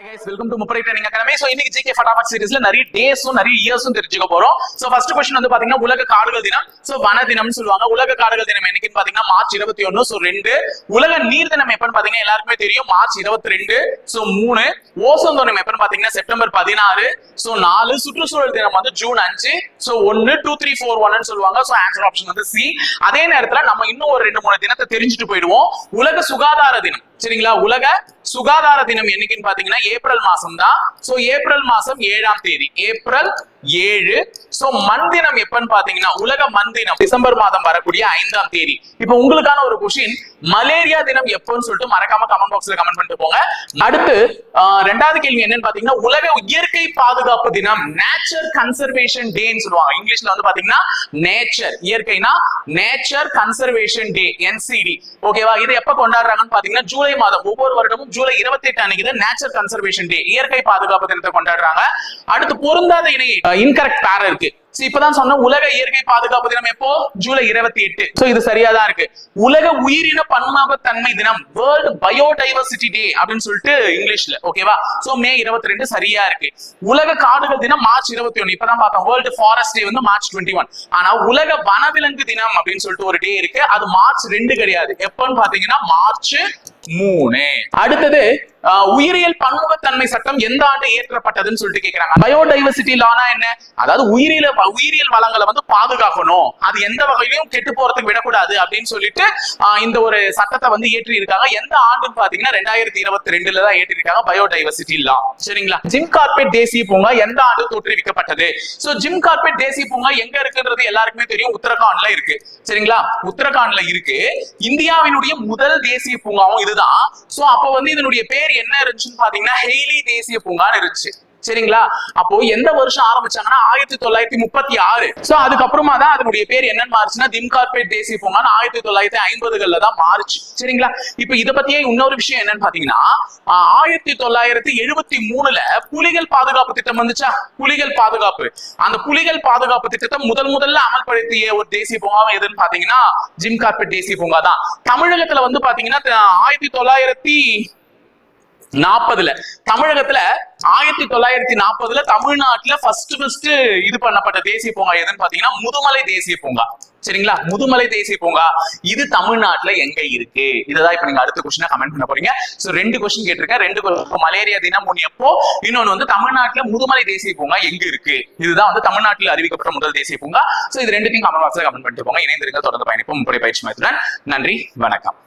Hi guys, welcome to Mupari Training Academy. So இன்னைக்கு GK Fatapat series ல நிறைய டேஸும் நிறைய இயர்ஸும் தெரிஞ்சுக்க போறோம். So first question வந்து பாத்தீங்கன்னா உலக காடுகள் தினம். So வன தினம்னு சொல்லுவாங்க. உலக காடுகள் தினம் என்னைக்குன்னு பாத்தீங்கன்னா மார்ச் 21. So 2. உலக நீர் தினம் எப்பன்னு பாத்தீங்கன்னா எல்லாருக்குமே தெரியும் மார்ச் 22. So 3. ஓசோன் தினம் எப்பன்னு பாத்தீங்கன்னா செப்டம்பர் 16. So 4. சுற்றுச்சூழல் தினம் வந்து ஜூன் 5. So 1 2 3 4 1 ன்னு சொல்லுவாங்க. So ஆன்சர் ஆப்ஷன் வந்து C. அதே நேரத்துல நம்ம இன்னும் ஒரு 2-3 தினத்தை தெரிஞ்சுட்டு போயிடுவோம். உலக சுகாதார தினம் சரிங்களா? உலக சுகாதார தினம் என்னைக்குன்னு பாத்தீங்கன்னா ஏப்ரல் மாசம் தான். சோ ஏப்ரல் மாசம் 7ஆம் தேதி ஏப்ரல் 7. சோ மண் தினம் எப்பன்னு பாத்தீங்கன்னா உலக மண் தினம் டிசம்பர் மாதம் வரக்கூடிய 5ஆம் தேதி. இப்போ உங்களுக்கான ஒரு क्वेश्चन மலேரியா தினம் எப்பன்னு சொல்லிட்டு மறக்காம கமெண்ட் பாக்ஸ்ல கமெண்ட் பண்ணிட்டு போங்க. அடுத்து இரண்டாவது கேள்வி என்னன்னு பாத்தீங்கன்னா உலக இயற்கை பாதுகாப்பு தினம் நேச்சர் கன்சர்வேஷன் டேன்னு சொல்லுவாங்க. இங்கிலீஷ்ல வந்து பாத்தீங்கன்னா நேச்சர் இயற்கைனா நேச்சர் கன்சர்வேஷன் டே NCD. ஓகேவா? இது எப்ப கொண்டாடுறாங்கன்னு பாத்தீங்கன்னா ஜூலை மாதம் ஒவ்வொரு வருடமும் ஜூலை 28 அன்னைக்கு நேச்சர் கன்சர்வேஷன் டே இயற்கை பாதுகாப்பு தினத்தை கொண்டாடுறாங்க. அடுத்து பொருந்தாத இணை இன்கரெக்ட் பேர் இருக்கு. இப்பதான் சொன்ன உலக இயற்கை பாதுகாப்பு தினம் எப்போ ஜூலை 28. சோ இது சரியாதான் இருக்கு. உலக உயிரின பன்முகத்தன்மை தினம் வேர்ல்ட் பயோடைவர்சிட்டி டே அப்படின்னு சொல்லிட்டு இங்கிலீஷ்ல ஓகேவா? சோ மே 22 சரியா இருக்கு. உலக காடுகள் தினம் மார்ச் 21. இப்பதான் பார்த்தோம் வேர்ல்ட் ஃபாரஸ்ட் டே வந்து மார்ச் 21. ஆனா உலக வனவிலங்கு தினம் அப்படின்னு சொல்லிட்டு ஒரு டே இருக்கு. அது மார்ச் 2 கிடையாது. எப்பன்னு பாத்தீங்கன்னா மார்ச் 3. அடுத்தது உயிரியல் பன்முகத்தன்மை சட்டம் எந்த ஆண்டு இயற்றப்பட்டதுன்னு சொல்லிட்டு கேக்குறாங்க. பயோடைவர்சிட்டி லானா என்ன? அதாவது உயிரியல் வளங்களை வந்து பாதுகாக்கணும், அது எந்த வகையிலும் கெட்டு போறதுக்கு விடக்கூடாது அப்படின்னு சொல்லிட்டு இந்த ஒரு சட்டத்தை வந்து ஏற்றி இருக்காங்க. எந்த ஆண்டுன்னு பாத்தீங்கன்னா 2022 தான் ஏற்றி இருக்காங்க பயோடைவர்சிட்டி லா. சரிங்களா? ஜிம் கார்பெட் தேசிய பூங்கா எந்த ஆண்டு தோற்றுவிக்கப்பட்டது? சோ ஜிம் கார்பெட் தேசிய பூங்கா எங்க இருக்குன்றது எல்லாருக்குமே தெரியும். உத்தரகாண்ட்ல இருக்கு. சரிங்களா? உத்தரகாண்ட்ல இருக்கு. இந்தியாவினுடைய முதல் தேசிய பூங்காவும் இதுதான். சோ அப்ப வந்து இதனுடைய பேர் என்ன இருந்துச்சுன்னு பாத்தீங்கன்னா ஹெய்லி தேசிய பூங்கான்னு இருந்துச்சு. சரிங்களா? அப்போ எந்த வருஷம் ஆரம்பிச்சாங்கன்னா 1936. சோ அதுக்கப்புறமா தான் அதனுடைய பேர் என்னன்னு மாறுச்சுன்னா ஜிம் கார்பெட் தேசிய பூங்கான்னு 1950கள்ல தான் மாறுச்சு. சரிங்களா? இப்ப இத பத்தியே இன்னொரு விஷயம் என்னன்னு பாத்தீங்கன்னா 1973ல புலிகள் பாதுகாப்பு திட்டம் வந்துச்சா? புலிகள் பாதுகாப்பு, அந்த புலிகள் பாதுகாப்பு திட்டத்தை முதல்ல அமல்படுத்திய ஒரு தேசிய பூங்காவும் எதுன்னு பாத்தீங்கன்னா ஜிம் கார்பெட் தேசிய பூங்கா தான். தமிழகத்துல வந்து பாத்தீங்கன்னா 1940ல தமிழகத்துல 1940ல தமிழ்நாட்டுல ஃபர்ஸ்ட் இது பண்ணப்பட்ட தேசிய பூங்கா எதுன்னு பாத்தீங்கன்னா முதுமலை தேசிய பூங்கா. சரிங்களா? முதுமலை தேசிய பூங்கா இது தமிழ்நாட்டுல எங்க இருக்கு? இதுதான் இப்ப நீங்க அடுத்த கொஸ்டினா கமெண்ட் பண்ண போறீங்க. சோ 2 கொஸ்டின் கேட்டிருக்கேன். 2 மலேரியா தினம் ஒன்னு எப்போ, இன்னொன்னு வந்து தமிழ்நாட்டுல முதுமலை தேசிய பூங்கா எங்க இருக்கு? இதுதான் வந்து தமிழ்நாட்டில் அறிவிக்கப்பட்ட முதல் தேசிய பூங்கா. சோ இது 2த்தையும் கமெண்ட் பாக்ஸ்ல கமெண்ட் பண்ணிட்டு போங்க. இணைந்திருங்க, தொடர்ந்து பயணிப்போம் முப்படை பயிற்சி மையத்துடன். நன்றி, வணக்கம்.